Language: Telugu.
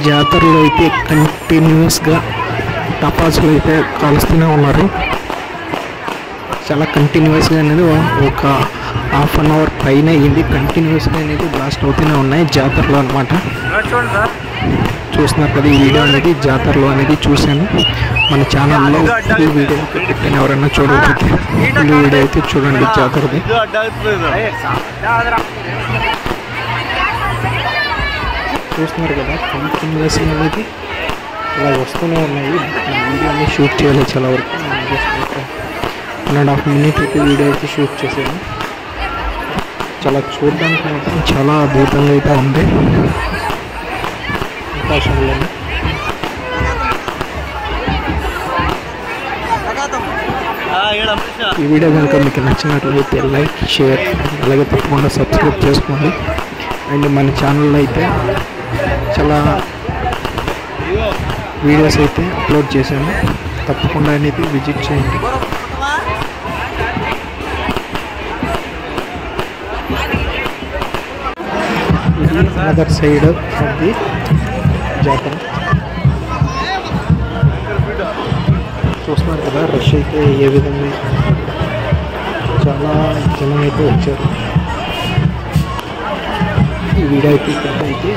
జాతరలో అయితే కంటిన్యూస్గా టపాసులు అయితే కాలుస్తూనే ఉన్నారు. చాలా కంటిన్యూస్గా అనేది ఒక హాఫ్ అన్ అవర్ పైన అయ్యింది. కంటిన్యూస్గా అనేది బ్లాస్ట్ అవుతూనే ఉన్నాయి జాతరలో అనమాట. చూస్తున్నారు కదా, ఈ వీడియో అనేది జాతరలో అనేది చూశాను. మన ఛానల్లో ఫుల్ వీడియో అయితే పెట్టాను. ఎవరైనా చూడకపోతే ఫుల్ వీడియో అయితే చూడండి జాతరది. చూస్తున్నారు కదా, కంటిన్యూస్గా అనేది ఇలా వస్తూనే ఉన్నాయి. వీడియోని షూట్ చేయాలి చాలా వరకు. 1.5 minute అయితే వీడియో అయితే షూట్ చేశాను. చాలా చూడడానికి మాత్రం చాలా అద్భుతంగా అయితే ఉంది. ఆకాశంలో ఈ వీడియో కనుక మీకు నచ్చినట్లయితే లైక్, షేర్, అలాగే తప్పకుండా సబ్స్క్రైబ్ చేసుకోండి. అండ్ మన ఛానల్లో అయితే చాలా వీడియోస్ అయితే అప్లోడ్ చేశాను. తప్పకుండా అనేది విజిట్ చేయండి. అదర్ సైడ్ ఆఫ్ ది జాతర చూస్తున్నారు కదా, రష్ అయితే ఏ విధంగా చాలా జనం అయితే వచ్చారు. ఈ వీడియో అయితే ఇక్కడ అయితే